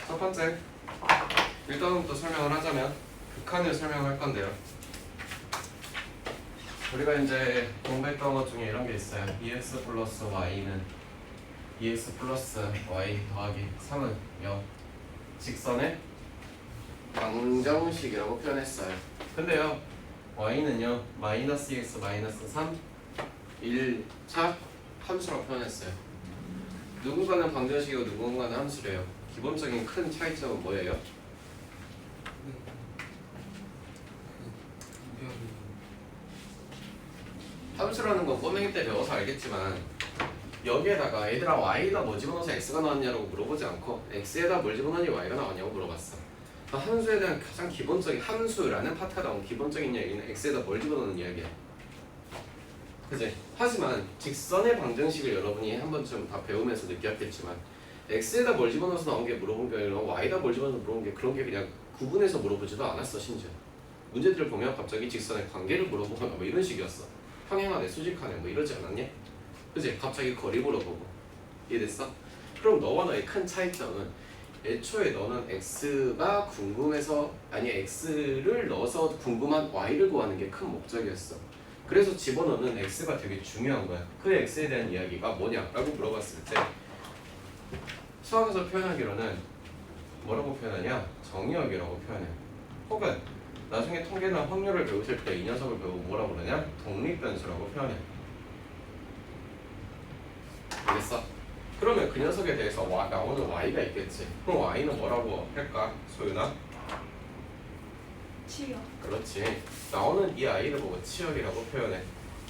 첫 번째, 일단부터 설명을 하자면 극한을 설명할 건데요. 우리가 이제 공부했던 것 중에 이런 게 있어요. EX 플러스 Y는 EX 플러스 Y 더하기 3은 0 직선의 방정식이라고 표현했어요. 근데요, Y는요 마이너스 EX 마이너스 3 1차 함수라고 표현했어요. 누군가는 방정식이고 누군가는 함수래요. 기본적인 큰 차이점은 뭐예요? 함수라는 건 꼬맹이 때 배워서 알겠지만 여기에다가 얘들아 y에다 뭐 집어넣어서 x가 나왔냐고 물어보지 않고 x에다 뭘 집어넣으니 y가 나왔냐고 물어봤어. 함수에 대한 가장 기본적인 함수라는 파트가 나온 기본적인 이야기는 x에다 뭘 집어넣는 이야기야. 그치? 하지만 직선의 방정식을 여러분이 한 번쯤 다 배우면서 느꼈겠지만 x에다 뭘 집어넣어서 나온 게 물어본 게 아니라 y에다 뭘 집어넣어서 물어본 게 그런 게 그냥 구분해서 물어보지도 않았어. 심지어 문제들을 보면 갑자기 직선의 관계를 물어보거나 뭐 이런 식이었어. 평행하네 수직하네 뭐 이러지 않았냐? 그치? 갑자기 거리 물어보고. 이해됐어? 그럼 너와 너의 큰 차이점은 애초에 너는 x가 궁금해서 아니 x를 넣어서 궁금한 y를 구하는 게 큰 목적이었어. 그래서 집어넣는 x가 되게 중요한 거야. 그 x에 대한 이야기가 뭐냐라고 물어봤을 때 수학에서 표현하기로는 뭐라고 표현하냐? 정의역이라고 표현해. 혹은 나중에 통계나 확률을 배우실 때 이 녀석을 배우고 뭐라고 그러냐? 독립변수라고 표현해. 알겠어? 그러면 그 녀석에 대해서 나오는 y가 있겠지. 그럼 y는 뭐라고 할까? 소윤아? 치역. 그렇지. 나오는 이 a를 보고 치역이라고 표현해.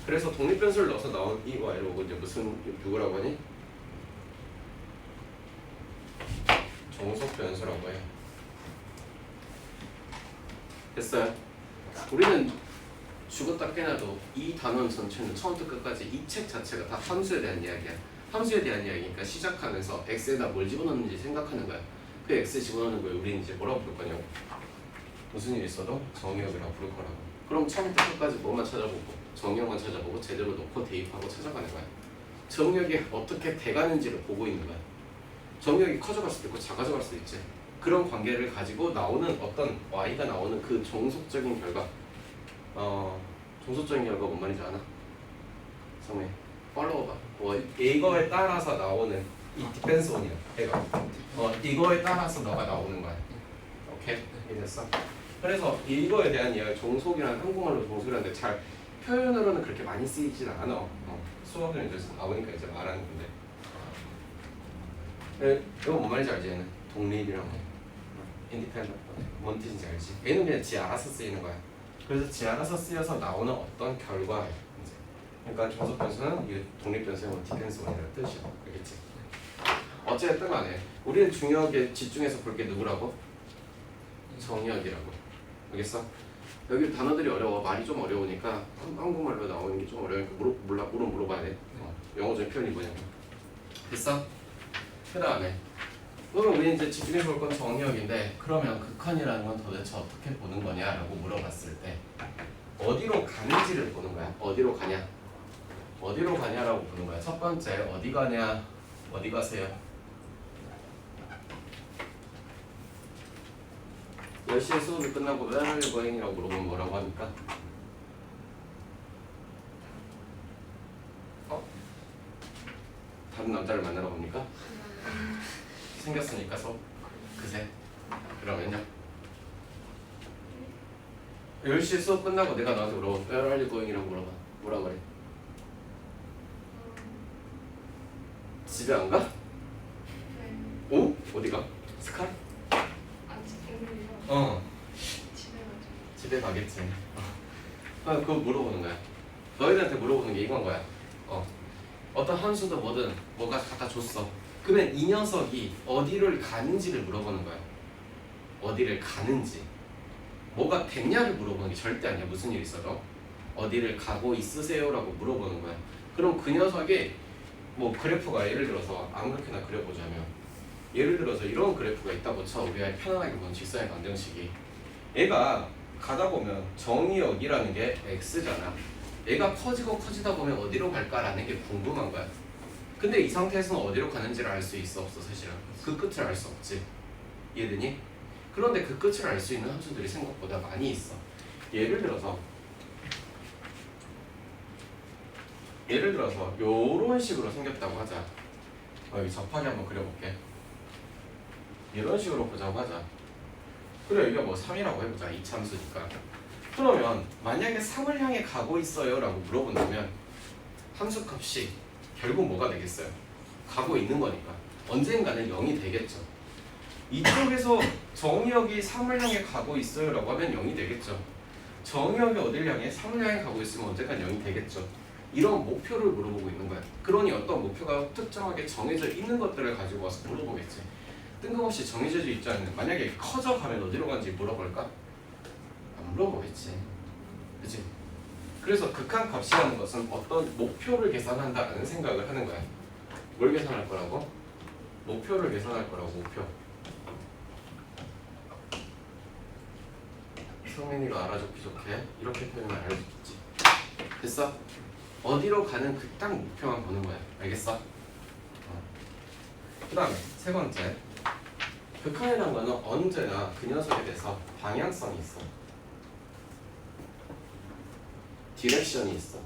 그래서 독립변수를 넣어서 나온 이 y를 보고 이제 무슨 누구라고 하니? 종속변수라고 해. 됐어요? 우리는 죽었다 깨나도 이 단원 전체는 처음부터 끝까지 이 책 자체가 다 함수에 대한 이야기야. 함수에 대한 이야기니까 시작하면서 x에다 뭘 집어넣는지 생각하는 거야. 그 x 집어넣는 걸 우리는 이제 뭐라고 부를 거냐고. 무슨 일이 있어도 정의역이라고 부를 거라고. 그럼 처음부터 끝까지 뭐만 찾아보고 정의역만 찾아보고 제대로 놓고 대입하고 찾아가는 거야. 정의역이 어떻게 돼가는지를 보고 있는 거야. 정의역이 커져갈 수도 있고 작아져갈 수도 있지. 그런 관계를 가지고 나오는 어떤 y가 나오는 그 종속적인 결과 종속적인 결과가 뭔 말인지 아나? 성우야 팔로워봐. 이거에 따라서 나오는 이 디펜스 원이야. 얘가 이거에 따라서 너가 나오는 거야. 오케이? 이해됐어? 그래서 이거에 대한 이야기 종속이라는 한국말로 종속이라는데 잘 표현으로는 그렇게 많이 쓰이진 않아. 수학은 이제 나오니까 이제 말하는 건데 이거 뭔 말인지 알지? 얘는 독립이랑 인디펜던트 뭔 뜻인지 알지? 얘는 그냥 지 알아서 쓰이는 거야. 그래서 지 알아서 쓰여서 나오는 어떤 결과야. 이제 그러니까 종속 변수는 이 독립 변수의 뭐 디펜스 원이라는 뜻이야. 알겠지? 어쨌든 간에 우리는 중요하게 집중해서 볼 게 누구라고? 정의역이라고. 알겠어? 여기 단어들이 어려워. 말이 좀 어려우니까 한국말로 나오는 게 좀 어려우니까 물어봐야 돼. 영어 중에 표현이 뭐냐고. 됐어? 그 다음에 그러면 우리 이제 집중해 볼 건 정의역인데 그러면 극한이라는 건 도대체 어떻게 보는 거냐라고 물어봤을 때 어디로 가는지를 보는 거야. 어디로 가냐? 어디로 가냐라고 보는 거야. 첫 번째 어디 가냐? 어디 가세요? 10시에 수업이 끝나고 Where are you going이라고 물어보면 뭐라고 합니까? 다른 남자를 만나러 갑니까? 생겼으니까 그새 그러면요 10시 수업 끝나고 내가 너한테 물어봐 Where are you going? 이라고 물어봐 뭐라 그래? 집에 안 가? 오? 어디가? 스칼? 집에 가겠지. 그거 물어보는 거야. 너희들한테 물어보는 게 이건 거야. 어떤 함수도 뭐든 뭐가 갖다 줬어. 그러면 이 녀석이 어디를 가는지를 물어보는 거야. 어디를 가는지. 뭐가 됐냐를 물어보는 게 절대 아니야. 무슨 일 있어도. 어디를 가고 있으세요라고 물어보는 거야. 그럼 그 녀석이 뭐 그래프가 예를 들어서 아무렇게나 그려보자면 예를 들어서 이런 그래프가 있다고 쳐. 우리가 편안하게 보는 직선의 방정식이 얘가 가다 보면 정의역이라는 게 x잖아. 얘가 커지고 커지다 보면 어디로 갈까라는 게 궁금한 거야. 근데 이 상태에서는 어디로 가는지를 알 수 있어 없어 사실은. 그 끝을 알 수 없지. 이해되니? 그런데 그 끝을 알 수 있는 함수들이 생각보다 많이 있어. 예를 들어서 요런 식으로 생겼다고 하자. 여기 접하게 한번 그려볼게. 이런 식으로 보자고 하자. 그래 여기가 뭐 3이라고 해보자. 이참수니까. 그러면 만약에 3을 향해 가고 있어요 라고 물어본다면 함수값이 결국 뭐가 되겠어요? 가고 있는 거니까 언젠가는 0이 되겠죠. 이쪽에서 정의역이 3을 향해 가고 있어요 라고 하면 0이 되겠죠. 정의역이 어딜 향해? 3을 향해 가고 있으면 언젠가 0이 되겠죠. 이런 목표를 물어보고 있는 거야. 그러니 어떤 목표가 특정하게 정해져 있는 것들을 가지고 와서 물어보겠지. 뜬금없이 정해져 있지 않는, 만약에 커져가면 어디로 가는지 물어볼까? 안 물어보겠지. 그치? 그래서 극한값이라는 것은 어떤 목표를 계산한다는 생각을 하는 거야. 뭘 계산할 거라고? 목표를 계산할 거라고. 목표. 성민이가 알아듣기 좋게 이렇게 표현을 알아듣겠지. 됐어? 어디로 가는 그 딱 목표만 보는 거야. 알겠어? 그 다음에 세 번째, 극한이라는 거는 언제나 그 녀석에 대해서 방향성이 있어. 디렉션이 있어.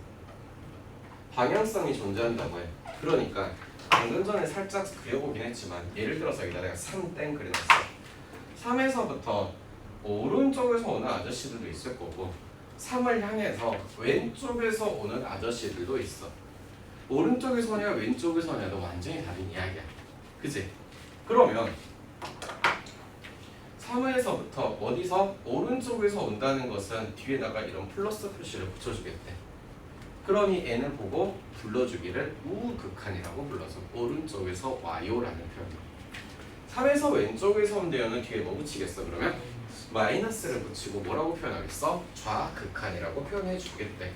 방향성이 존재한다고 해. 그러니까 방금 전에 살짝 그려보긴 했지만 예를 들어서 여기다 내가 3땡 그려놨어. 3에서부터 오른쪽에서 오는 아저씨들도 있을 거고 3을 향해서 왼쪽에서 오는 아저씨들도 있어. 오른쪽에서 오냐 왼쪽에서 오냐도 완전히 다른 이야기야. 그치? 그러면 3에서부터 어디서 오른쪽에서 온다는 것은 뒤에다가 이런 플러스 표시를 붙여주겠대. 그러니 n을 보고 불러주기를 우극한이라고 불러서 오른쪽에서 와요라는 표현이야. 3에서 왼쪽에서 온대요는 뒤에 뭐 붙이겠어 그러면? 마이너스를 붙이고 뭐라고 표현하겠어? 좌극한이라고 표현해 주겠대.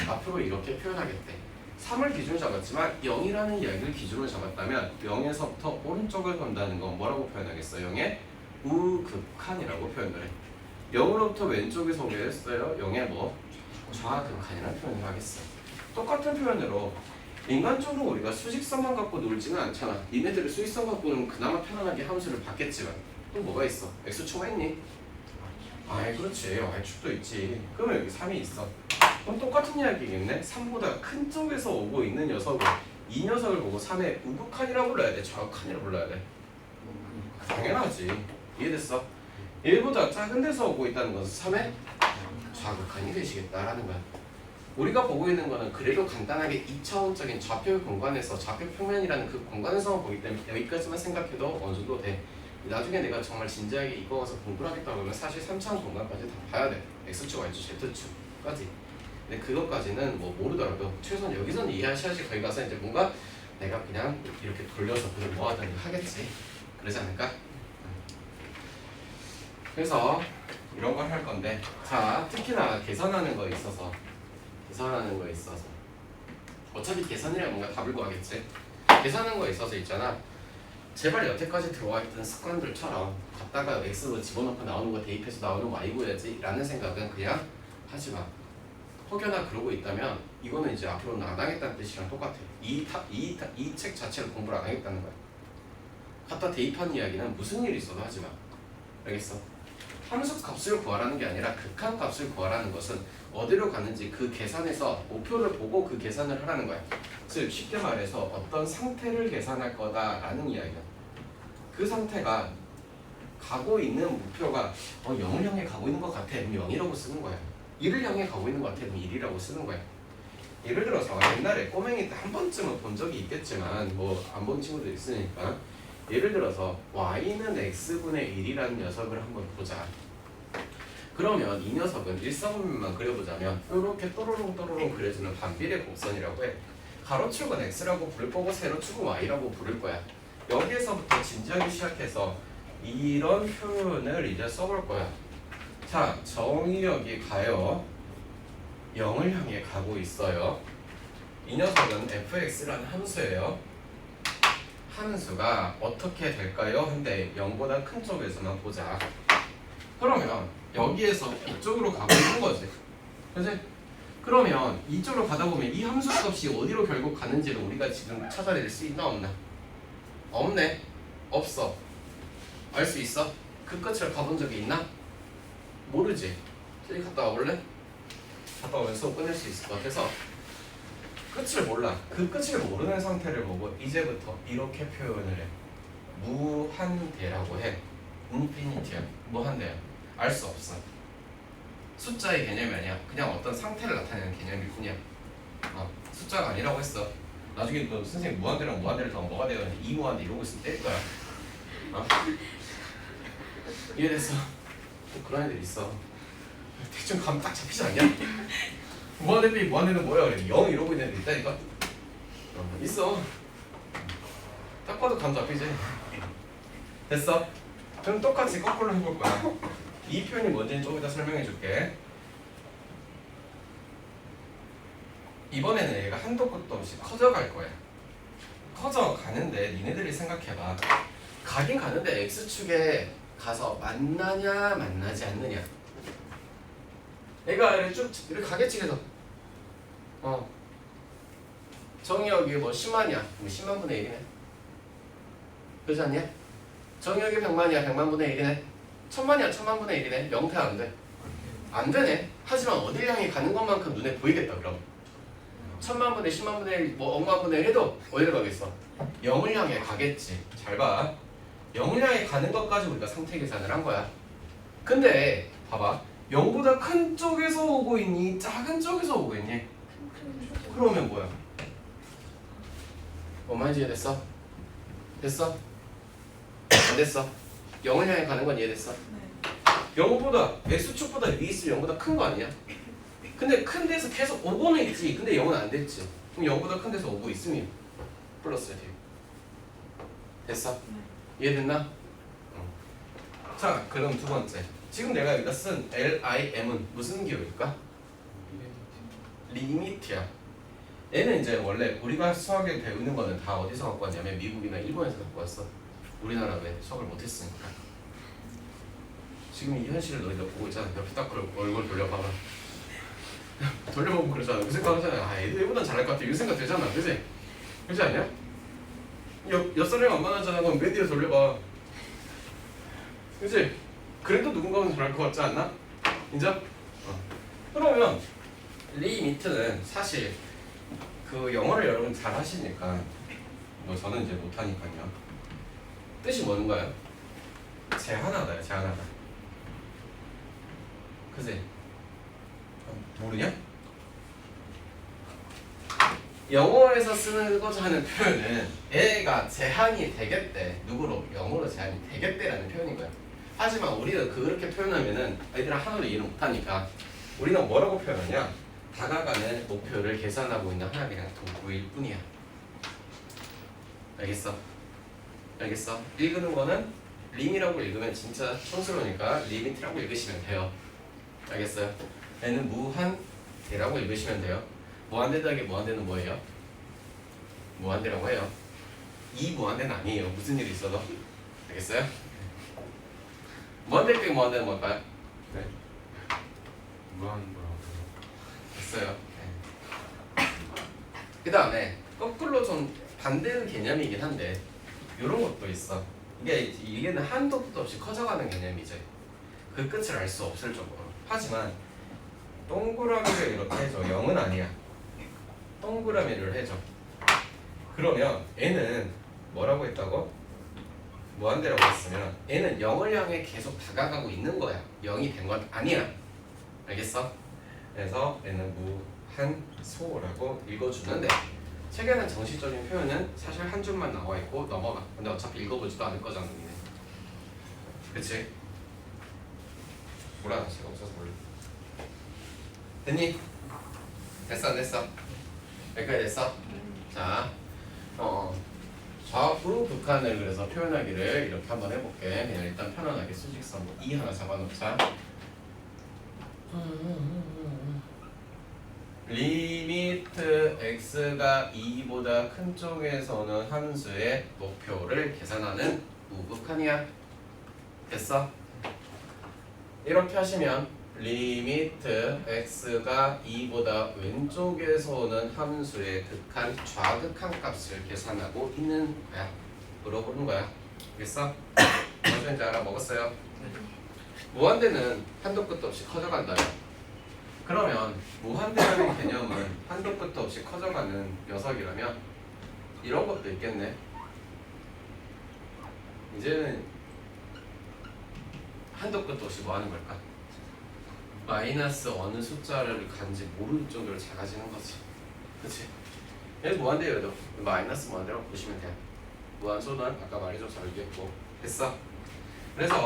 앞으로 이렇게 표현하겠대. 3을 기준으로 잡았지만 0이라는 이야기를 기준으로 잡았다면 0에서부터 오른쪽을 본다는 건 뭐라고 표현하겠어? 0의 우극한이라고 표현을 해. 0으로부터 왼쪽에서 오게 했어요. 0의 뭐? 좌극한이라는 표현을 하겠어. 똑같은 표현으로 인간적으로 우리가 수직선만 갖고 놀지는 않잖아. 니네들이 수직선 갖고는 그나마 편안하게 함수를 받겠지만 또 뭐가 있어? x축만 있니? 아이 그렇지. y축도 있지. 그러면 여기 3이 있어. 그럼 똑같은 이야기겠네. 3보다 큰 쪽에서 오고 있는 녀석을 이 녀석을 보고 3의 우극한이라고 불러야 돼? 좌극한이라고 불러야 돼? 당연하지. 이해됐어? 1보다 작은 데서 오고 있다는 것은 3의 좌극한이 되시겠다라는 거야. 우리가 보고 있는 거는 그래도 간단하게 2차원적인 좌표 공간에서 좌표 평면이라는 그 공간에서만 보기 때문에 여기까지만 생각해도 어느 정도 돼. 나중에 내가 정말 진지하게 이거 가서 공부를 하겠다고 하면 사실 3차원 공간까지 다 봐야 돼. X축, Y축, Z축까지. 근데 그것까지는 뭐 모르더라도 최소한 여기서는 이해하셔야지 거기 가서 이제 뭔가 내가 그냥 이렇게 돌려서 그걸 뭐 하든지 하겠지. 그러지 않을까? 그래서 이런 걸 할 건데, 자 특히나 계산하는 거에 있어서 어차피 계산이랑 뭔가 답을 구하겠지. 계산하는 거에 있어서 있잖아. 제발 여태까지 들어와 있던 습관들처럼 갖다가 x로 집어넣고 나오는 거 대입해서 나오는 y 구해야지 라는 생각은 그냥 하지마. 혹여나 그러고 있다면 이거는 이제 앞으로는 안 하겠다는 뜻이랑 똑같아. 이 책 자체를 공부를 안 하겠다는 거야. 갖다 대입하는 이야기는 무슨 일이 있어도 하지마. 알겠어? 함수 값을 구하라는 게 아니라 극한 값을 구하라는 것은 어디로 가는지 그 계산에서 목표를 보고 그 계산을 하라는 거야. 즉 쉽게 말해서 어떤 상태를 계산할 거다라는 이야기야. 그 상태가 가고 있는 목표가 0을 향해 가고 있는 것 같아. 그럼 0이라고 쓰는 거야. 1을 향해 가고 있는 것 같아. 그럼 1이라고 쓰는 거야. 예를 들어서 옛날에 꼬맹이 때 한 번쯤은 본 적이 있겠지만 뭐 안 본 친구도 있으니까 예를 들어서 y는 x분의 1이라는 녀석을 한번 보자. 그러면 이 녀석은 일사분면만 그려보자면 이렇게 또로롱 그려지는 반비례 곡선이라고 해. 가로축은 x라고 부를 거고 세로축은 y라고 부를 거야. 여기에서부터 진지하게 시작해서 이런 표현을 이제 써볼 거야. 자, 정의역이 가요. 0을 향해 가고 있어요. 이 녀석은 fx라는 함수예요. 함수가 어떻게 될까요? 한데 0보다 큰 쪽에서만 보자. 그러면 여기에서 이쪽으로 가고 있는 거지. 그치? 그러면 이쪽으로 가다 보면 이 함수 값이 어디로 결국 가는지를 우리가 지금 찾아낼 수 있나 없나? 없네. 없어. 알 수 있어? 그 끝을 가본 적이 있나? 모르지. 저기 갔다 와볼래? 갔다 오면 수업 끝낼 수 있을 것 같아서 끝을 몰라. 그 끝을 모르는 상태를 보고 이제부터 이렇게 표현을 해. 무한대라고 해. 인피니티야. 무한대야. 알 수 없어. 숫자의 개념이 아니야. 그냥 어떤 상태를 나타내는 개념일 뿐이야. 숫자가 아니라고 했어. 나중에 또 선생님 무한대랑 무한대를 더하면 뭐가 돼요? 이무한대 이러고 있으면 뗄 거야. 이해됐어? 또 그런 애들 있어. 대충 감 딱 잡히지 않냐? 무한대 빼기 무한대는 뭐야? 그래 0 이러고 있는 애들 있다니까? 있어. 딱 봐도 감 잡히지. 됐어? 그럼 똑같이 거꾸로 해볼 거야. 이 표현이 뭔지는 조금 이따 설명해 줄게. 이번에는 얘가 한도 끝도 없이 커져갈 거야. 커져가는데 니네들이 생각해봐. 가긴 가는데 X축에 가서 만나냐 만나지 않느냐. 얘가 이렇게 쭉 이렇게 가겠지. 그래서 정의역이 뭐 10만이야. 10만 분의 1이네. 그렇지 않냐? 정의역이 100만이야. 100만 분의 1이네. 1000만이야. 1000만 분의 1이네. 영태 안 돼. 안 되네. 하지만 어딜 향해 가는 것만큼 눈에 보이겠다. 그럼 1000만 분의 10만 분의 1, 뭐 억만 분의 1 해도 어디로 가겠어? 0을 향해 가겠지. 잘 봐. 0을 향해 가는 것까지 우리가 상태 계산을 한 거야. 근데 봐봐. 0보다 큰 쪽에서 오고 있니? 작은 쪽에서 오고 있니? 그러면 뭐야? 뭐만 이해됐어? 됐어? 안 됐어? 0을 향해 가는 건 이해됐어? 네. 0보다 X축보다 위에 있으면 0보다 큰 거 아니야? 근데 큰 데서 계속 오고는 있지. 근데 0은 안 됐지. 그럼 0보다 큰 데서 오고 있으면 플러스야 돼. 됐어? 네. 이해됐나? 자, 그럼 두 번째. 지금 내가 여기다 쓴 LIM은 무슨 기호일까? 리미트야. 얘는 이제 원래 우리가 수학에 배우는 거는 다 어디서 갖고 왔냐면 미국이나 일본에서 갖고 왔어. 우리나라 왜 수학을 못했으니까. 지금 이 현실을 너희가 보고 있잖아. 옆에 딱 얼굴 돌려봐봐. 돌려보면 그러잖아. 그 생각하잖아. 애들 얘보단 잘할 것 같아. 이 생각 되잖아. 그지? 그렇지 않냐? 옆 사람이 안 만나잖아. 그럼 맨 뒤에 돌려봐. 그치? 그래도 누군가는 잘할 것 같지 않나? 인정? 그러면 리미트는 사실 그 영어를 여러분 잘 하시니까 뭐 저는 이제 못하니까요. 뜻이 뭔가요? 제한하다요. 제한하다. 그치? 모르냐? 영어에서 쓰고자 하는 표현은 애가 제한이 되겠대. 누구로? 영어로 제한이 되겠대라는 표현인 거야. 하지만 우리는 그렇게 표현하면은 애들은 하나도 이해를 못하니까 우리는 뭐라고 표현하냐? 다가가는 목표를 계산하고 있는 하나의 그냥 도구일 뿐이야. 알겠어? 알겠어? 읽는 거는 림이라고 읽으면 진짜 촌스러우니까 리미트라고 읽으시면 돼요. 알겠어요? 얘는 무한대라고 읽으시면 돼요. 무한대다기 무한대는 뭐예요? 무한대라고 해요. 이 무한대는 아니에요. 무슨 일이 있어도. 알겠어요? 무한대 빼기 무한대는 뭘까요? 네. 무한대라고 됐어요. 네. 그 다음에 거꾸로 좀 반대의 개념이긴 한데 이런 것도 있어. 이게는 한도 끝도 없이 커져가는 개념이지. 그 끝을 알 수 없을 정도로. 하지만 동그라미를 이렇게 해줘. 0은 아니야. 동그라미를 해줘. 그러면 n은 뭐라고 했다고? 무한대라고 했으면 n은 0을 향해 계속 다가가고 있는 거야. 0이 된 건 아니야. 알겠어? 그래서 n은 무한소라고 읽어주는데 책에는 정식적인 표현은 사실 한 줄만 나와 있고 넘어가. 근데 어차피 읽어보지도 않을 거잖아, 니네. 그치? 뭐라 제가 없어서 몰라. 됐니? 됐어, 안 됐어? 여기까지 됐어? 자, 좌우 극한을 그래서 표현하기를 이렇게 한번 해볼게. 그냥 일단 편안하게 수직선 2 하나 잡아놓자. 리미트 x가 2보다 큰 쪽에서는 함수의 목표를 계산하는 우극한이야. 됐어? 이렇게 하시면 리미트 x가 2보다 왼쪽에서 오는 함수의 극한 좌극한 값을 계산하고 있는 거야. 물어보는 거야. 알겠어? 무슨 이제 알아먹었어요? 무한대는 한도 끝도 없이 커져간다요. 그러면 무한대라는 개념은 한도 끝도 없이 커져가는 녀석이라면 이런 것도 있겠네. 이제는 한도 끝도 없이 뭐 하는 걸까? 마이너스 어느 숫자를 간지 모를 정도로 작아지는 거지. 그치? 얘는 무한대여도 마이너스 무한대라고 보시면 돼. 무한소는 아까 말해줘서 알겠고. 됐어? 그래서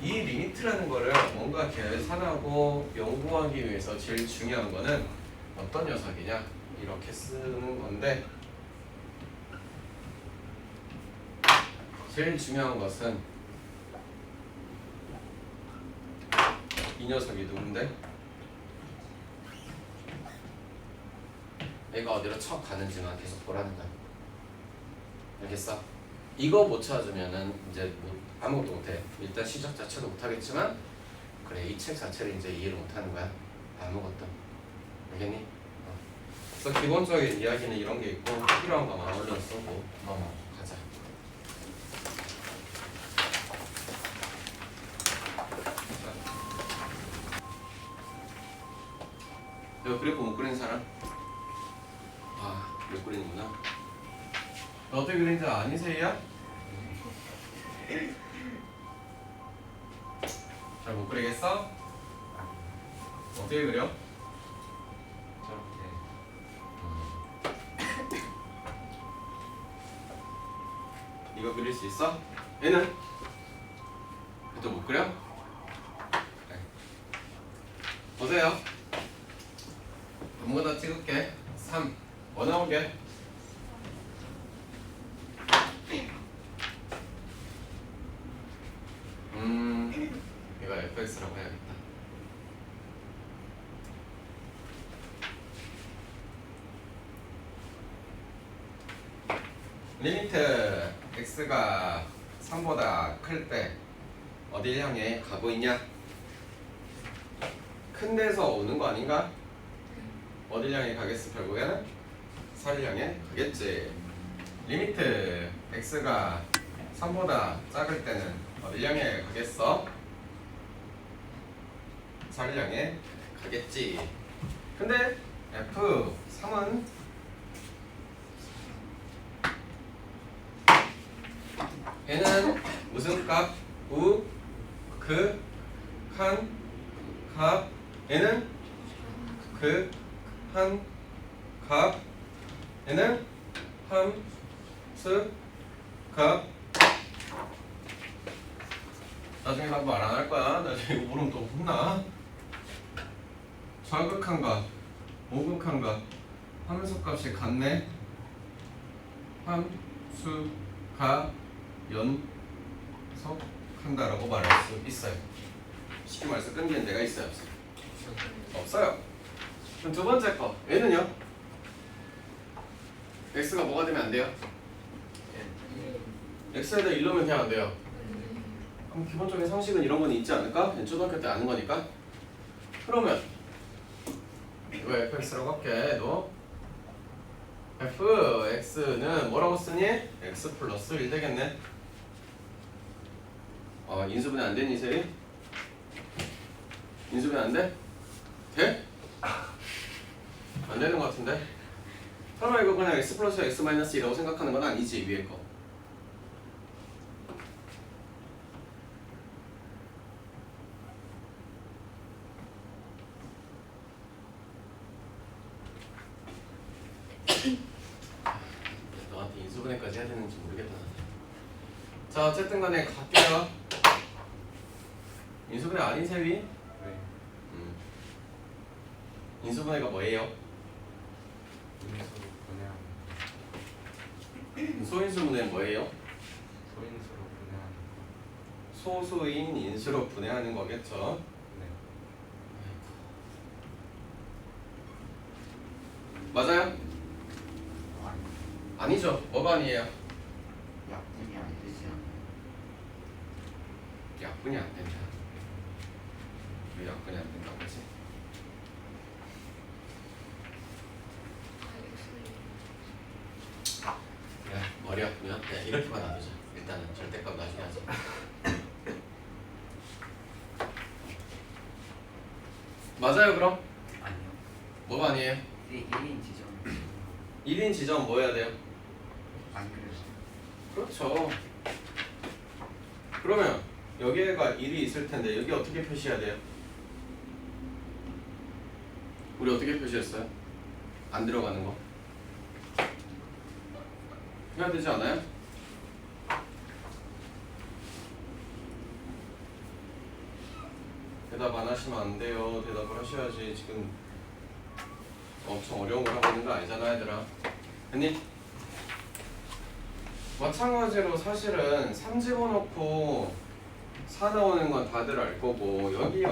이 리미트라는 거를 뭔가 계산하고 연구하기 위해서 제일 중요한 거는 어떤 녀석이냐? 이렇게 쓰는 건데 제일 중요한 것은 이 녀석이 누군데? 얘가 어디로 척 가는지만 계속 보라는 거야. 알겠어? 이거 못 찾으면은 이제 뭐 아무것도 못해. 일단 시작 자체도 못하겠지만 그래 이 책 자체를 이제 이해를 못하는 거야. 아무것도. 알겠니? 그래서 기본적인 이야기는 이런 게 있고 필요한 거만 얼른 쓰고 가자. 이거 그래프 못 그린 사람? 못 그리는구나. 너 어떻게 그리는지 아니세요? 잘 못 그리겠어? 어떻게 그려? 저렇게. 이거 그릴 수 있어? 얘는? 또 못 그려? 네. 보세요. 아무거나 찍을게. 3. 뭐 나오게? 이거 fx라고 해야겠다. 리미트 x가 3보다 클 때 어딜 향해 가고 있냐? 큰 데서 오는 거 아닌가? 어딜 향해 가겠어? 결국에는 4를 향해 가겠지. 리미트 x가 3보다 작을 때는 어딜 향해 가겠어? 4를 향해 가겠지. 근데 f3은 얘는 무슨 값? 우, 그, 한, 값. 얘는 그, 한, 값. 얘는 함수, 값. 나중에 나 말 안 할 거야. 나중에 이거 물으면 또 혼나. 좌극한 값, 우극한 값. 함수 값이 같네. 함수가 연속한다라고 말할 수 있어요. 쉽게 말해서 끊기는 데가 있어요, 없어요? 없어요. 그럼 두 번째 거, 얘는요? x가 뭐가 되면 안 돼요? x에다 1넣으면 그냥 안 돼요. 그럼 기본적인 상식은 이런 건 있지 않을까? 초등학교 때 아는 거니까. 그러면 이거 fx라고 할게. 너 fx는 뭐라고 쓰니? x 플러스 1 되겠네. 인수분해 안 되니 셀이? 인수분해 안 돼? 돼? 안 되는 것 같은데? 설마 이거 그냥 x 플러스 x 마이너스 2라고 생각하는 건 아니지 위에 거. 너한테 인수분해까지 해야 되는지 모르겠다. 자 어쨌든 간에 갈게요. 인수분해 아닌 세위? 네. 인수분해가 뭐예요? 인수로 분해하는 소인수분해는 뭐예요? 소인수로 분해하는 소수인 인수로 분해하는 거겠죠. 네. 맞아요? 아니, 아니죠. 뭐가 아니에요? 약분이 안 되지 않아요? 약분이 안 된다. 왜 약분이 안 된다고 하지? 야, 머리 아프면 그냥 이렇게만 놔두자. 일단은 절대값 나중에 하자. 맞아요 그럼? 아니요. 뭐가 아니에요? 1인 지점 1인 지점 뭐 해야 돼요? 안 그래서 그렇죠. 그러면 여기가 1이 있을 텐데 여기 어떻게 표시해야 돼요? 우리 어떻게 표시했어요? 안 들어가는 거 해야 되지 않아요? 대답 안 하시면 안 돼요. 대답을 하셔야지. 지금 엄청 어려운 걸 하고 있는 거 아니잖아 얘들아. 됐니? 마찬가지로 사실은 3 집어넣고 4 나오는 건 다들 알 거고 여기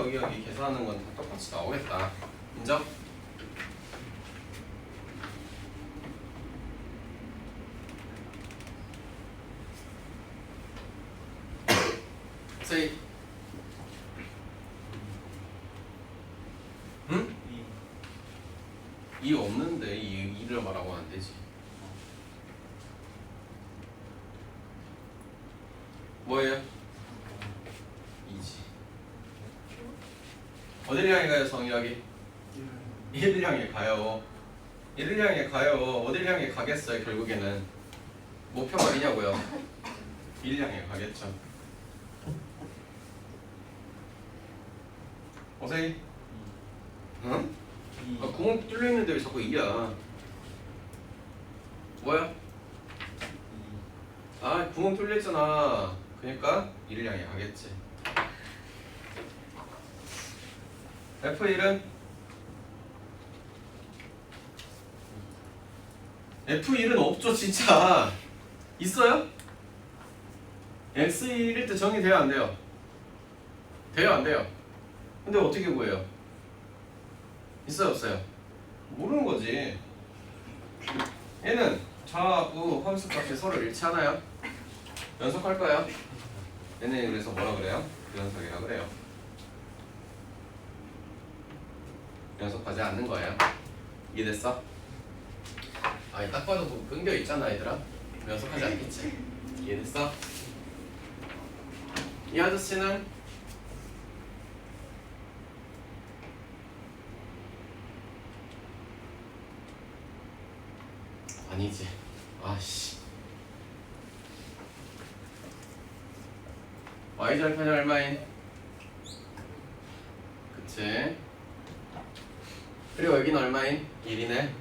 계산하는 건 다 똑같이 나오겠다. 인정? 세이 응? 이 없는데 이를 말하고 안 되지. 뭐예요? 이지. 어디를 향해 가요 성역이? 1을 향해 가요. 1을 향해 가요. 어디를 향해 가겠어요 결국에는? 목표가 어디냐고요? 1을 향해 가겠죠. 어세이? 응? 아, 구멍 뚫려 있는데 왜 자꾸 2야? 뭐야? 아 구멍 뚫려 있잖아. 그러니까 1을 향해 가겠지. F1은? F1은 없죠 진짜. 있어요? X1일 때 정의돼요 안 돼요? 돼요 안 돼요? 근데 어떻게 구해요? 있어요 없어요? 모르는 거지. 얘는 좌우 함수값이 서로 일치하나요? 연속할 거야. 얘는 그래서 뭐라 그래요? 연속이라 그래요. 연속하지 않는 거예요. 이해됐어? 아니 딱 봐도 뭐 끊겨 있잖아 얘들아. 연속하지 않겠지. 이해됐어? 이 아저씨는 아니지. 아씨. y절편이 얼마인? 그치? 그리고 여기는 얼마인? 1이네.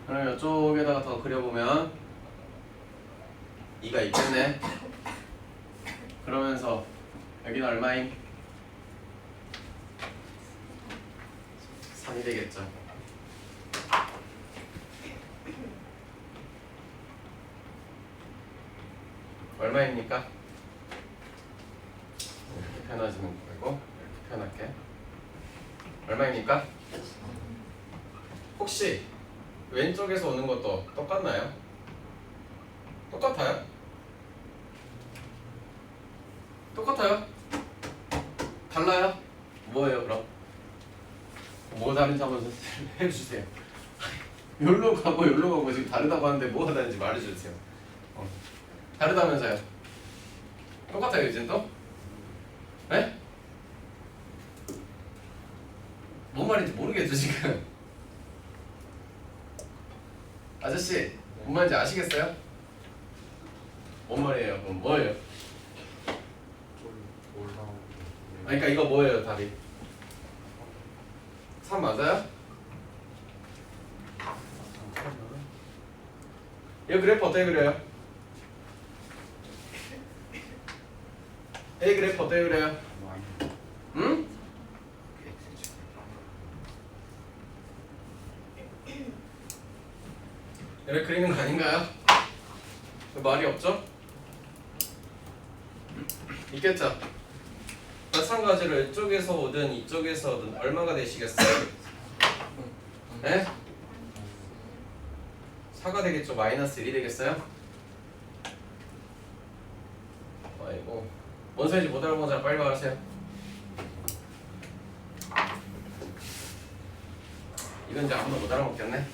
그럼 이쪽에다가 더 그려보면 2가 있겠네. 그러면서 여기는 얼마인? 3이 되겠죠. 얼마입니까? 이렇게 표현하시면 되고 이렇게 표현할게. 얼마입니까? 혹시 왼쪽에서 오는 것도 똑같나요? 똑같아요? 똑같아요? 달라요? 뭐예요 그럼? 뭐가 다른지 한번 해주세요. 여기로 가고 여기로 가고 지금 다르다고 하는데 뭐가 다른지 말해주세요. 다르다면서요? 똑같아요 이제 또? 네? 뭔 말인지 모르겠죠 지금. 아저씨 뭔 말인지 아시겠어요? 뭔 말이에요? 그럼 뭐예요? 올라오고. 그러니까 이거 뭐예요 답이? 3 맞아요? 이 그래프 어떻게 그려요? A 그래프 어떻게 그려요? 와인 응? X축 이렇게 그리는 거 아닌가요? 말이 없죠? 있겠죠? 마찬가지로 이쪽에서 오든 이쪽에서 오든 얼마가 되시겠어요? 네? 4가 되겠죠? 마이너스 1이 되겠어요? 아이고 뭔 소리인지 못 알아보자. 빨리 말하세요. 이건 이제 아무도 못 알아먹겠네.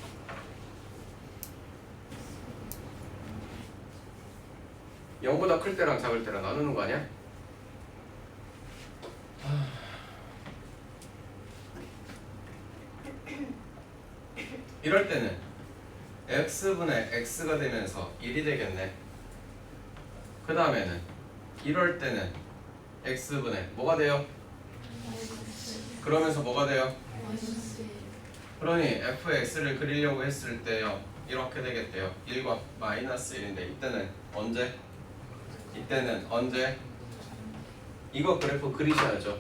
영보다 클 때랑 작을 때랑 나누는 거 아니야? 이럴 때는 x분의 x가 되면서 1이 되겠네. 그 다음에는 이럴 때는 x분의 뭐가 돼요? 그러면서 뭐가 돼요? 그러니 fx를 그리려고 했을 때요 이렇게 되겠대요. 1과 마이너스 1인데 이때는 언제? 이때는 언제? 이거 그래프 그리셔야죠.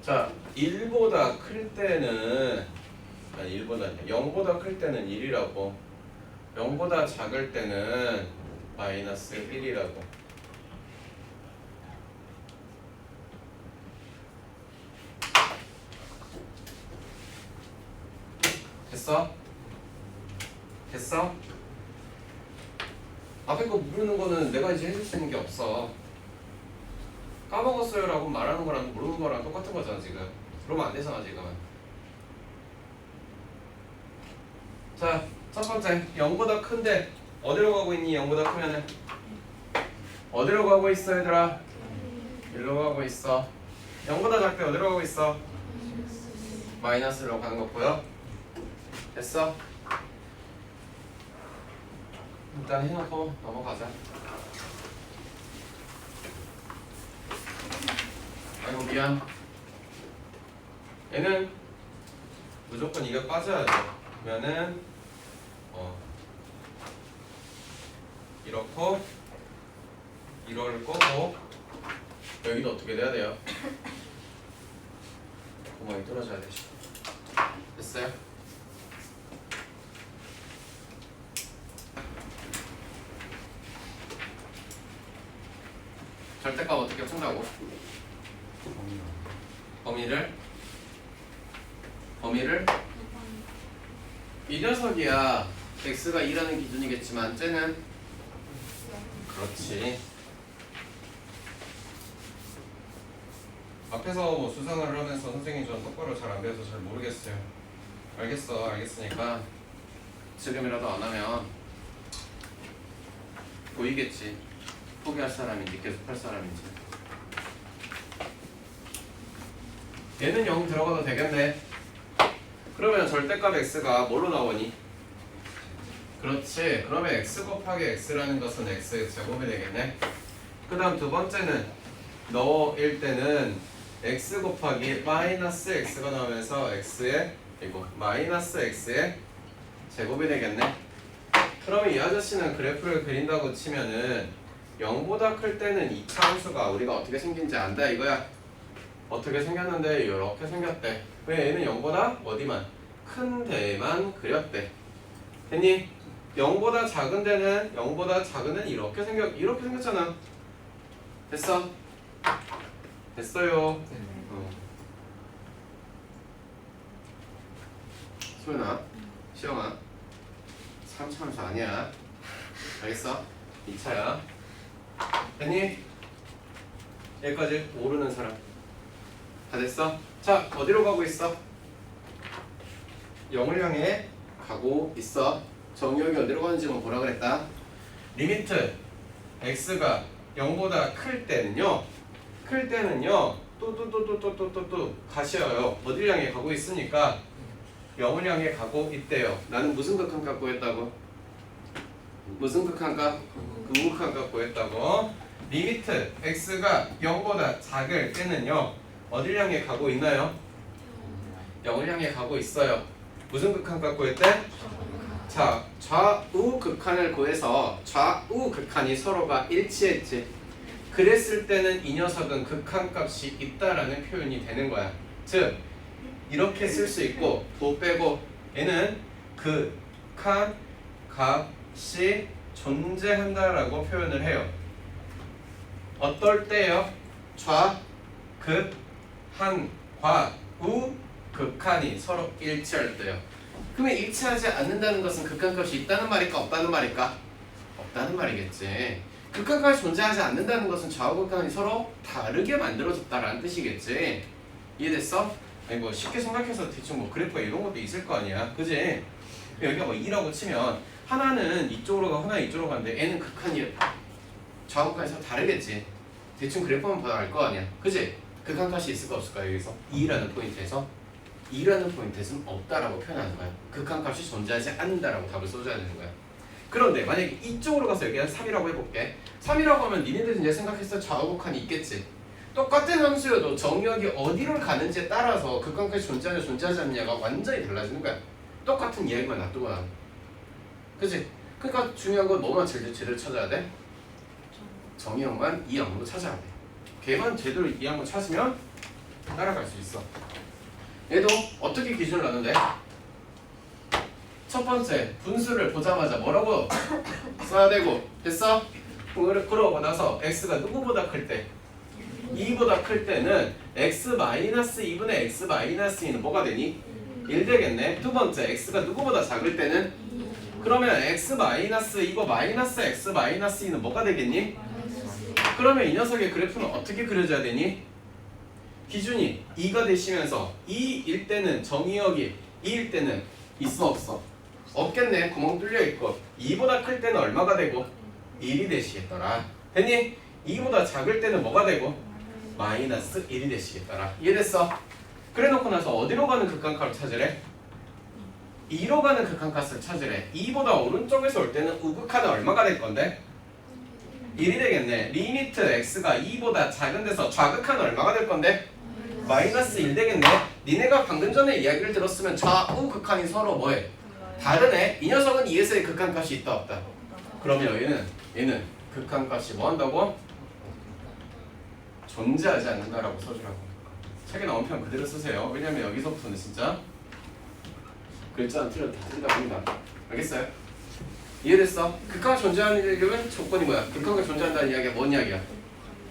자, 1보다 클 때는 아니 1보다 아니야. 0보다 클 때는 1이라고 0보다 작을 때는 마이너스 1이라고. 됐어? 됐어? 앞에 거 모르는 거는 내가 이제 해줄 수 있는 게 없어. 까먹었어요 라고 말하는 거랑 모르는 거랑 똑같은 거잖아 지금. 그러면 안 되잖아 지금은. 자, 첫 번째 0보다 큰데 어디로 가고 있니? 0보다 크면은 어디로 가고 있어 얘들아? 일로 가고 있어. 0보다 작대 어디로 가고 있어? 마이너스로 가는 거 보여? 됐어? 일단 해놓고 넘어가자. 아이고 미안. 얘는 무조건 이거 빠져야죠. 그러면은 이렇고 이럴 거고 여기도 어떻게 돼야 돼요? 구멍이 뚫어져야 되죠. 됐어요? 절대값 어떻게 푼다고? 범위를 이 녀석이야. x가 2라는 기준이겠지만 쟤는 그렇지. 앞에서 뭐 수상을 하면서 선생님이 전 똑바로 잘 안 배워서 잘 모르겠어요. 알겠어. 알겠으니까 지금이라도 안 하면 보이겠지. 포기할 사람인지 계속 할 사람인지. 얘는 0 들어가도 되겠네. 그러면 절대값 x가 뭘로 나오니? 그렇지. 그러면 x 곱하기 x라는 것은 x의 제곱이 되겠네. 그 다음 두 번째는 너일 때는 x 곱하기 마이너스 x가 나오면서 x의 이거 마이너스 x의 제곱이 되겠네. 그러면 이 아저씨는 그래프를 그린다고 치면은 0보다 클 때는 이 함수가 우리가 어떻게 생긴지 안다 이거야. 어떻게 생겼는데 이렇게 생겼대. 왜 얘는 0보다 어디만? 큰 데만 그렸대. 됐니? 0보다 작은 데는 이렇게 생겼잖아. 됐어? 됐어요. 소연아, 시영아, 3차 함수 아니야. 알겠어? 2차야. 됐니? 여기까지 모르는 사람 다 됐어? 자, 어디로 가고 있어? 0을 향해 가고 있어. 정의역이 어디로 가는지만 보라 그랬다. 리미트 x가 0보다 클 때는요. 또 가시어요. 어딜 향해 가고 있으니까 0을 향해 가고 있대요. 나는 무슨 극한값 구했다고? 무슨 극한값? 극한값 구했다고. 리미트 x가 0보다 작을 때는요. 어딜 향해 가고 있나요? 0을 향해 가고 있어요. 무슨 극한값 구했대? 자, 좌우 극한을 구해서 좌우 극한이 서로가 일치했지. 그랬을 때는 이 녀석은 극한값이 있다라는 표현이 되는 거야. 즉 이렇게 쓸 수 있고 도 빼고 얘는 극한값이 존재한다라고 표현을 해요. 어떨 때요? 좌극한과 우극한이 서로 일치할 때요. 그러면 일치하지 않는다는 것은 극한값이 있다는 말일까 없다는 말일까? 없다는 말이겠지. 극한값이 존재하지 않는다는 것은 좌우극한이 서로 다르게 만들어졌다라는 뜻이겠지. 이해됐어? 아니 뭐 쉽게 생각해서 대충 뭐 그래프가 이런 것도 있을 거 아니야, 그지? 여기가 뭐 2라고 치면 하나는 이쪽으로 가고 하나는 이쪽으로 가는데 얘는 극한이 좌우극한이 서로 다르겠지. 대충 그래프만 봐도 알 거 아니야, 그지? 극한값이 있을까 없을까 여기서 2라는 포인트에서 2라는 포인트에서는 없다라고 표현하는 거야. 극한값이 존재하지 않는다라고 답을 써줘야 되는 거야. 그런데 만약에 이쪽으로 가서 여기 한 3이라고 해볼게. 3이라고 하면 니네들 이제 생각했을 때 좌우극한이 있겠지. 똑같은 함수여도 정역이 어디로 가는지에 따라서 극한값이 존재하냐 존재하지 않느냐가 완전히 달라지는 거야. 똑같은 이야기만 놔두거나. 그치? 그러니까 중요한 건 뭐만 제대로 찾아야 돼? 정역만 이 항으로 찾아야 돼. 걔만 제대로 이 항으로 찾으면 따라갈 수 있어. 얘도 어떻게 기준을 나누는데? 첫 번째 분수를 보자마자 뭐라고 써야 되고, 됐어? 그러고 나서 x가 누구보다 클 때? 2보다 클 때는 x-2분의 x-2는 뭐가 되니? 1 되겠네. 두 번째 x가 누구보다 작을 때는? 그러면 x-2고 마이너스 x-2는 뭐가 되겠니? 그러면 이 녀석의 그래프는 어떻게 그려져야 되니? 기준이 2가 되시면서 2일 때는 정의역이 2일 때는 있어 없어? 없겠네. 구멍 뚫려 있고. 2보다 클 때는 얼마가 되고? 1이 되시겠더라. 됐니? 2보다 작을 때는 뭐가 되고? 마이너스 1이 되시겠더라. 이해됐어? 그래 놓고 나서 어디로 가는 극한값을 찾으래? 2로 가는 극한값을 찾으래. 2보다 오른쪽에서 올 때는 우극한은 얼마가 될 건데? 1이 되겠네. 리미트 x가 2보다 작은 데서 좌극한은 얼마가 될 건데? 마이너스 1 되겠네. 니네가 방금 전에 이야기를 들었으면 좌우 극한이 서로 뭐해? 다르네. 이 녀석은 2에서의 극한값이 있다 없다? 그러면 얘는 극한값이 뭐 한다고? 존재하지 않는다라고 써주라고. 책에 나온 표현 그대로 쓰세요. 왜냐면 여기서부터는 진짜 글자는 틀려도 다 쓴다고 합니다. 알겠어요? 이해됐어? 극한이 존재하는 조건이 뭐야? 극한이 존재한다는 이야기가 뭔 이야기야?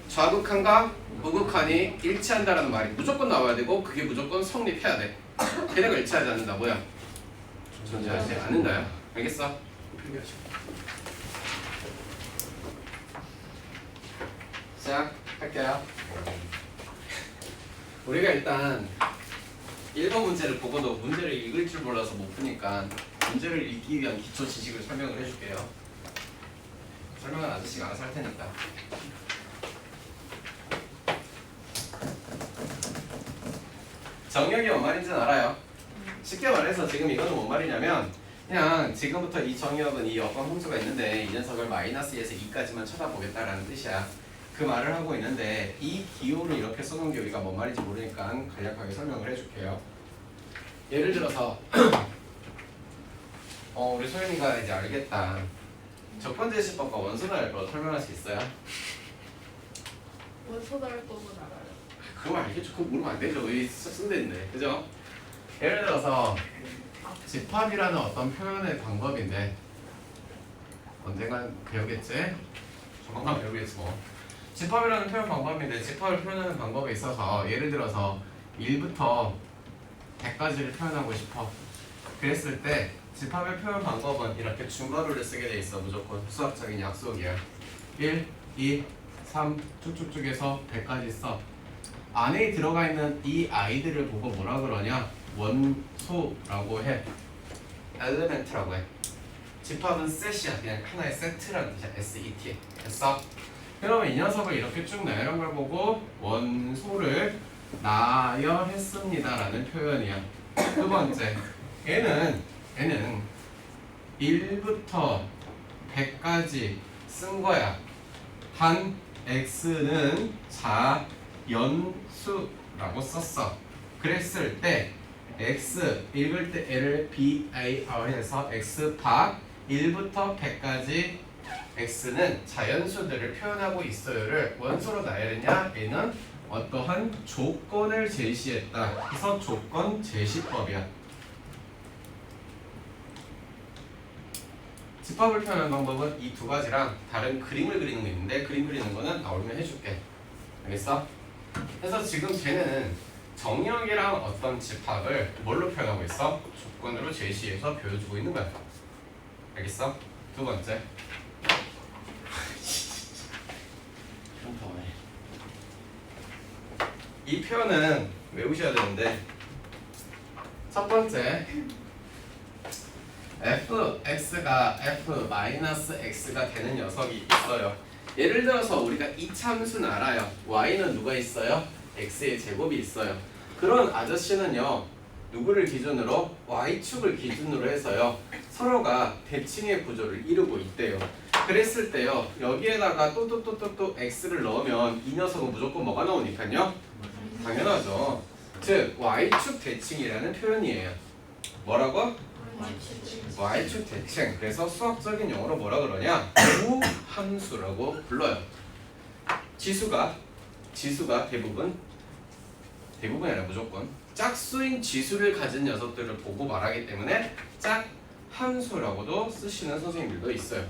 좌극한과 우극한이 일치한다라는 말이 무조건 나와야 되고 그게 무조건 성립해야 돼. 걔네가 일치하지 않는다. 뭐야? 존재하지 않는다야. 알겠어? 필기하시고. 시작할게요. 우리가 일단 1번 문제를 보고도 문제를 읽을 줄 몰라서 못 푸니까 문제를 읽기 위한 기초 지식을 설명을 해줄게요. 설명은 아저씨가 알아서 할 테니까. 정역이 뭔 말인지는 알아요. 쉽게 말해서 지금 이거는 뭔 말이냐면 그냥 지금부터 이 정역은 이 여건 함수가 있는데 이 녀석을 마이너스에서 2까지만 쳐다보겠다라는 뜻이야. 그 말을 하고 있는데 이 기호를 이렇게 써놓은 게 우리가 뭔 말인지 모르니까 간략하게 설명을 해줄게요. 예를 들어서 우리 소연이가 이제 알겠다. 적분제시법과 원소날법 설명할 수 있어요? 원소날법은 알아요. 그럼 알겠죠. 그거 모르면 안 되죠. 이 쓴데인데, 그죠? 예를 들어서 집합이라는 어떤 표현의 방법인데 언젠간 배우겠지? 조만간 배우겠지 뭐. 집합이라는 표현 방법인데 집합을 표현하는 방법에 있어서 예를 들어서 1부터 100까지를 표현하고 싶어. 그랬을 때 집합의 표현 방법은 이렇게 중괄호를 쓰게 돼 있어. 무조건 수학적인 약속이야. 1, 2, 3 쭉쭉쭉해서 100까지 써. 안에 들어가 있는 이 아이들을 보고 뭐라 그러냐? 원소라고 해. 엘리멘트라고 해. 집합은 셋이야. 그냥 하나의 세트라는 뜻이야. SET. 됐어? 그러면 이 녀석을 이렇게 쭉 나열한 걸 보고 원소를 나열했습니다라는 표현이야. 두 번째, 얘는 1부터 100까지 쓴 거야. 단 x는 자연수라고 썼어. 그랬을 때 x 읽을 때 L을 BAR 해서 x박 1부터 100까지 x는 자연수들을 표현하고 있어요를 원소로 나열했냐? 얘는 어떠한 조건을 제시했다. 그래서 조건 제시법이야. 집합을 표현하는 방법은 이 두 가지랑 다른 그림을 그리는 게 있는데 그림 그리는 거는 나오면 해줄게. 알겠어? 그래서 지금 쟤는 정역이랑 어떤 집합을 뭘로 표현하고 있어? 조건으로 제시해서 보여주고 있는 거야. 알겠어? 두 번째. 좀 더해. 이 표현은 외우셔야 되는데 첫 번째 fx가 f-x가 되는 녀석이 있어요. 예를 들어서 우리가 이 참수는 알아요. y는 누가 있어요? x의 제곱이 있어요. 그런 아저씨는요 누구를 기준으로? y축을 기준으로 해서요 서로가 대칭의 구조를 이루고 있대요. 그랬을 때요 여기에다가 또 x를 넣으면 이 녀석은 무조건 뭐가 나오니까요? 당연하죠. 즉 y축 대칭이라는 표현이에요. 뭐라고? y축 대칭. 그래서 수학적인 용어로 뭐라 그러냐? 우함수라고 불러요. 지수가 대부분이 아니라 무조건 짝수인 지수를 가진 녀석들을 보고 말하기 때문에 짝함수라고도 쓰시는 선생님들도 있어요.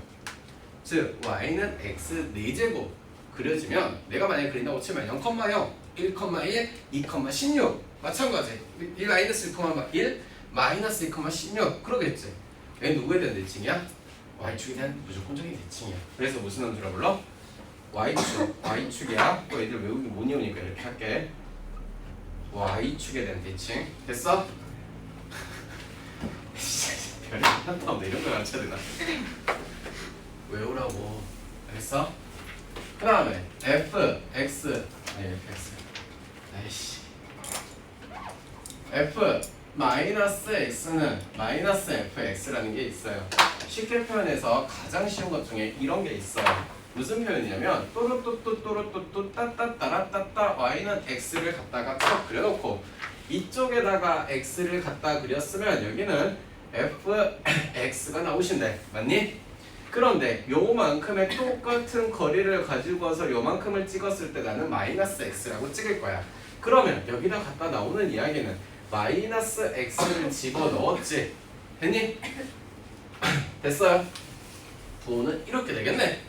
즉 y는 x 4제곱 그려지면 내가 만약에 그린다고 치면 0,0, 1,1, 2,16 마찬가지 1-1, 마이너스 1,16 그러겠지. 얘 누구에 대한 대칭이야? y축에 대한 무조건적인 대칭이야. 그래서 무슨 함수라 불러? y축이야. 또 애들 외우기 못 외우니까 이렇게 할게. y축에 대한 대칭. 됐어? 별이 하나도 없네. 이런 거 가르쳐야 되나? 외우라고. 알겠어? 그 다음에 f, x 아이씨 f 마이너스 x는 마이너스 fx라는 게 있어요. 쉽게 표현해서 가장 쉬운 것 중에 이런 게 있어요. 무슨 표현이냐면 또르또또또르또또 따따따라따따 y는 x를 갖다가 쭉 그려놓고 이쪽에다가 x를 갖다 그렸으면 여기는 fx가 나오신대. 맞니? 그런데 요만큼의 똑같은 거리를 가지고 와서 요만큼을 찍었을 때 나는 마이너스 x라고 찍을 거야. 그러면 여기다 갖다 나오는 이야기는 마이너스 x를 집어넣었지. 됐니? 됐어요? 부호는 이렇게 되겠네.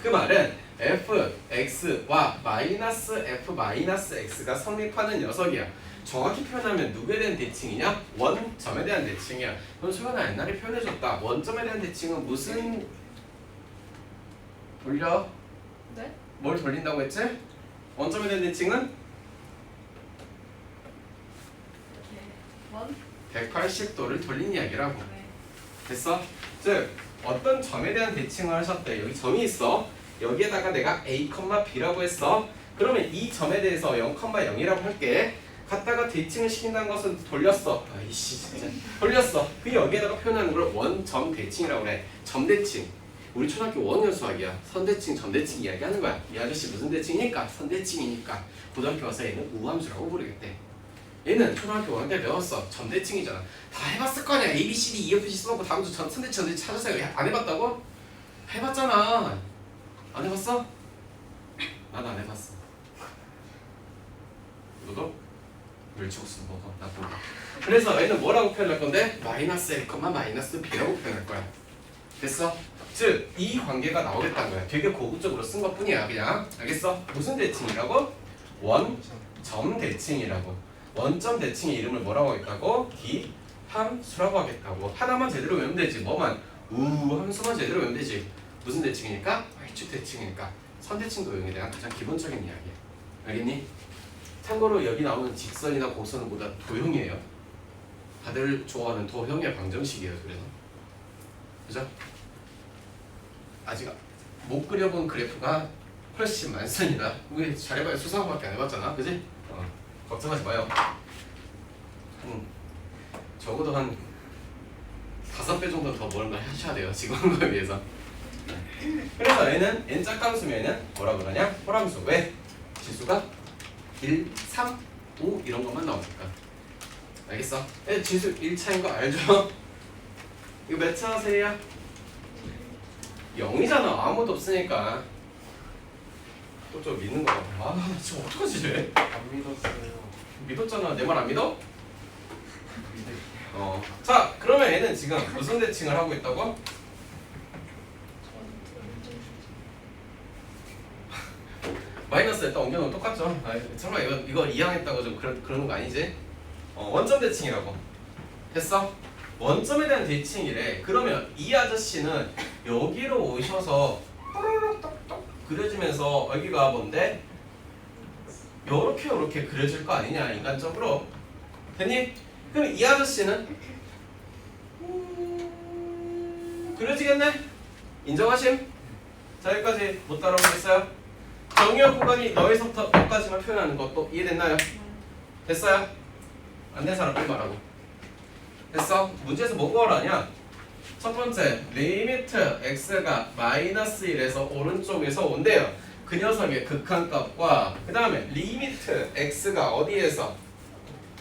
그 말은 fx와 마이너스 f-x가 성립하는 녀석이야. 정확히 표현하면 누구에 대한 대칭이냐? 원점에 대한 대칭이야. 그럼 소연아 옛날에 표현해줬다. 원점에 대한 대칭은 무슨 돌려? 네? 뭘 돌린다고 했지? 원점에 대한 대칭은? 원? 180도를 돌린 이야기라고. 네. 됐어? 즉 어떤 점에 대한 대칭을 하셨대. 여기 점이 있어. 여기에다가 내가 a, b라고 했어. 그러면 이 점에 대해서 0,0이라고 할게. 갖다가 대칭을 시킨다는 것은 돌렸어. 아이씨 진짜 돌렸어. 그 여기에다가 표현하는 걸 원점 대칭이라고 그래. 점 대칭. 우리 초등학교 5학년 수학이야. 선대칭, 점대칭 이야기하는 거야. 이 아저씨 무슨 대칭이니까? 선대칭이니까. 고등학교 와서 얘는 우함수라고 부르겠대. 얘는 초등학교 5학년 때 배웠어. 점대칭이잖아. 다 해봤을 거 아니야. A, B, C, D, E, F, G 써놓고 다음부터 선대칭, 점대칭 찾으세요. 안 해봤다고? 해봤잖아. 안 해봤어? 나도 안 해봤어. 너도? 멸치국수 먹어. 나 보고. 그래서 얘는 뭐라고 표현할 건데? 마이너스 1, 마이너스 B라고 표현할 거야. 됐어? 즉, 이 관계가 나오겠다는 거야. 되게 고급적으로 쓴 것 뿐이야, 그냥. 알겠어? 무슨 대칭이라고? 원점 대칭이라고. 원점 대칭의 이름을 뭐라고 하겠다고? 기함수라고 하겠다고. 하나만 제대로 외우면 되지. 뭐만? 우함수만 제대로 외우면 되지. 무슨 대칭이니까? y축 대칭이니까. 선대칭 도형에 대한 가장 기본적인 이야기야. 알겠니? 참고로 여기 나오는 직선이나 곡선은 모두 도형이에요. 다들 좋아하는 도형의 방정식이에요. 그래서 그죠? 아직 못 그려본 그래프가 훨씬 많습니다. 우리 잘해봐야 수상밖에 안 해봤잖아, 그지? 걱정하지 마요. 적어도 한 5배 정도 더 뭔가 하셔야 돼요, 지금 한 거에 비해서. 그래서 얘는 n 짝함수면 얘는 뭐라 그러냐? 호람수. 왜? 지수가 1, 3, 5 이런 것만 나오니까. 알겠어? 얘 지수 1차인 거 알죠? 이거 몇 차 하세요? 0이잖아. 아무도 없으니까. 또 좀 믿는 거 같아. 아, 지금 어떡하지 쟤? 안 믿었어요. 믿었잖아. 내 말 안 믿어? 자, 그러면 얘는 지금 무슨 대칭을 하고 있다고? 마이너스 일단 옮겨놓으면 똑같죠. 설마 이거 이항했다고 좀 그러는 거 아니지? 원점 대칭이라고. 됐어? 원점에 대한 대칭이래. 그러면 이 아저씨는 여기로 오셔서 또르륵 똑똑 그려지면서 여기가 뭔데? 요렇게 그려질 거 아니냐, 인간적으로. 됐니? 그럼 이 아저씨는 그려지겠네? 인정하심? 자, 여기까지 못 따라오겠어요? 정의역 구간이 너에서부터 너까지만 표현하는 것도 이해됐나요? 됐어요? 안 된 사람 빨리 말하고. 됐어? 문제에서 뭐가 오라냐? 첫 번째, 리미트 x가 마이너스 1에서 오른쪽에서 온대요. 그 녀석의 극한값과 그 다음에 리미트 x가 어디에서?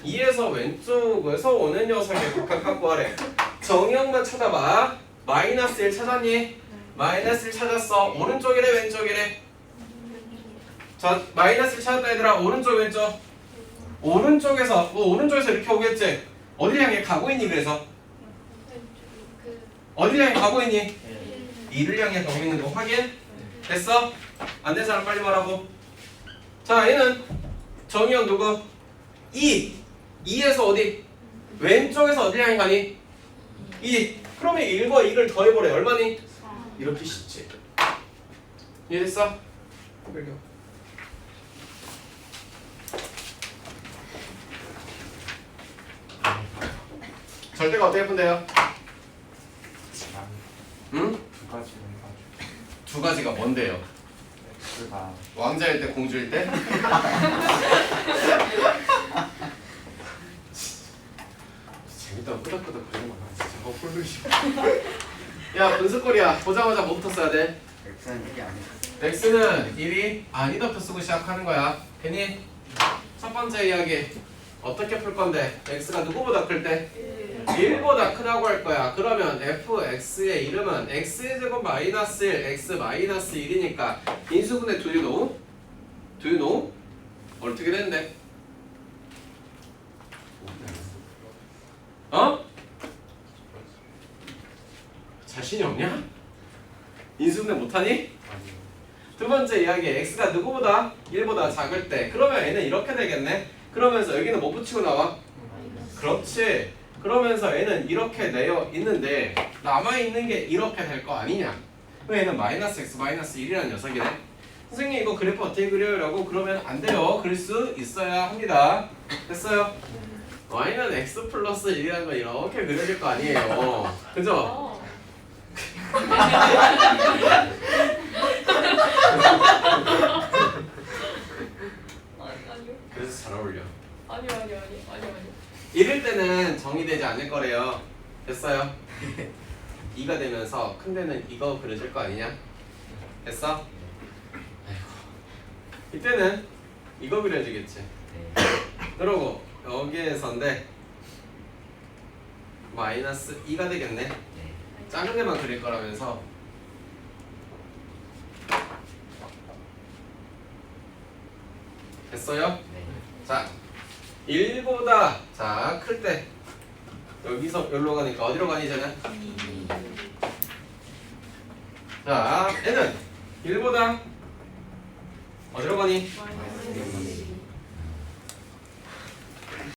2에서 왼쪽에서 오는 녀석의 극한값 구하래. 정의역만 쳐다봐. 마이너스 1 찾았니? 마이너스 1 찾았어. 오른쪽이래 왼쪽이래? 자, 마이너스 1 찾았다 얘들아. 오른쪽 왼쪽? 오른쪽에서 오른쪽에서 이렇게 오겠지? 어디를 향해 가고 있니? 그래서 어디를 향해 가고 있니? 2를 향해 가고 있는 거 확인? 됐어? 안 된 사람 빨리 말하고. 자, 얘는 정의역 누구? 2에서 어디? 왼쪽에서 어디를 향해 가니? 2. 그러면 1과 2를 더해보래. 얼마니? 이렇게 쉽지. 이해됐어? 끌려. 절대가 어떻게 푼대요? 응? 두 가지는 가지고 두 가지가 뭔데요? x가 왕자일 때 공주일 때? 재밌다. 끄덕끄덕 그런 거나 진짜 홀로 싶어. 야, 분수꼴이야. 보자마자 뭐부터 써야 돼? x는 1이 아니야. x는 1이 아니다부터 쓰고 시작하는 거야. 괜히 첫 번째 이야기 어떻게 풀 건데? x가 누구보다 클 때? 1보다 크다고 할 거야. 그러면 fx의 이름은 x의 제곱 마이너스 1, x 마이너스 1이니까 인수분해 do you know? do you know? 어떻게 되는데? 어? 자신이 없냐? 인수분해 못하니? 아니요. 두 번째 이야기 x가 누구보다 1보다 작을 때 그러면 얘는 이렇게 되겠네. 그러면서 여기는 뭐 붙이고 나와? 그렇지. 그러면서 얘는 이렇게 되어 있는데 남아있는 게 이렇게 될 거 아니냐. 왜 얘는 마이너스 x 마이너스 1이라는 녀석이네. 선생님 이거 그래프 어떻게 그려요? 라고 그러면 안 돼요. 그릴 수 있어야 합니다. 됐어요? y는 x 플러스 1이라는 건 이렇게 그려질 거 아니에요. 그죠? 아니요. 그래서 잘 어울려. 아니요. 이럴 때는 정의되지 않을 거래요. 됐어요? 2가 되면서 큰 데는 이거 그려질 거 아니냐? 됐어? 아이고. 이때는 이거 그려지겠지. 네. 그러고 여기에서인데 마이너스 2가 되겠네. 네. 작은 데만 그릴 거라면서 됐어요? 네. 자, 1보다 자 클 때 여기서 여기로 가니까 어디로 가니 쟤는? 자, 얘는 1보다 어디로 가니? 마이너스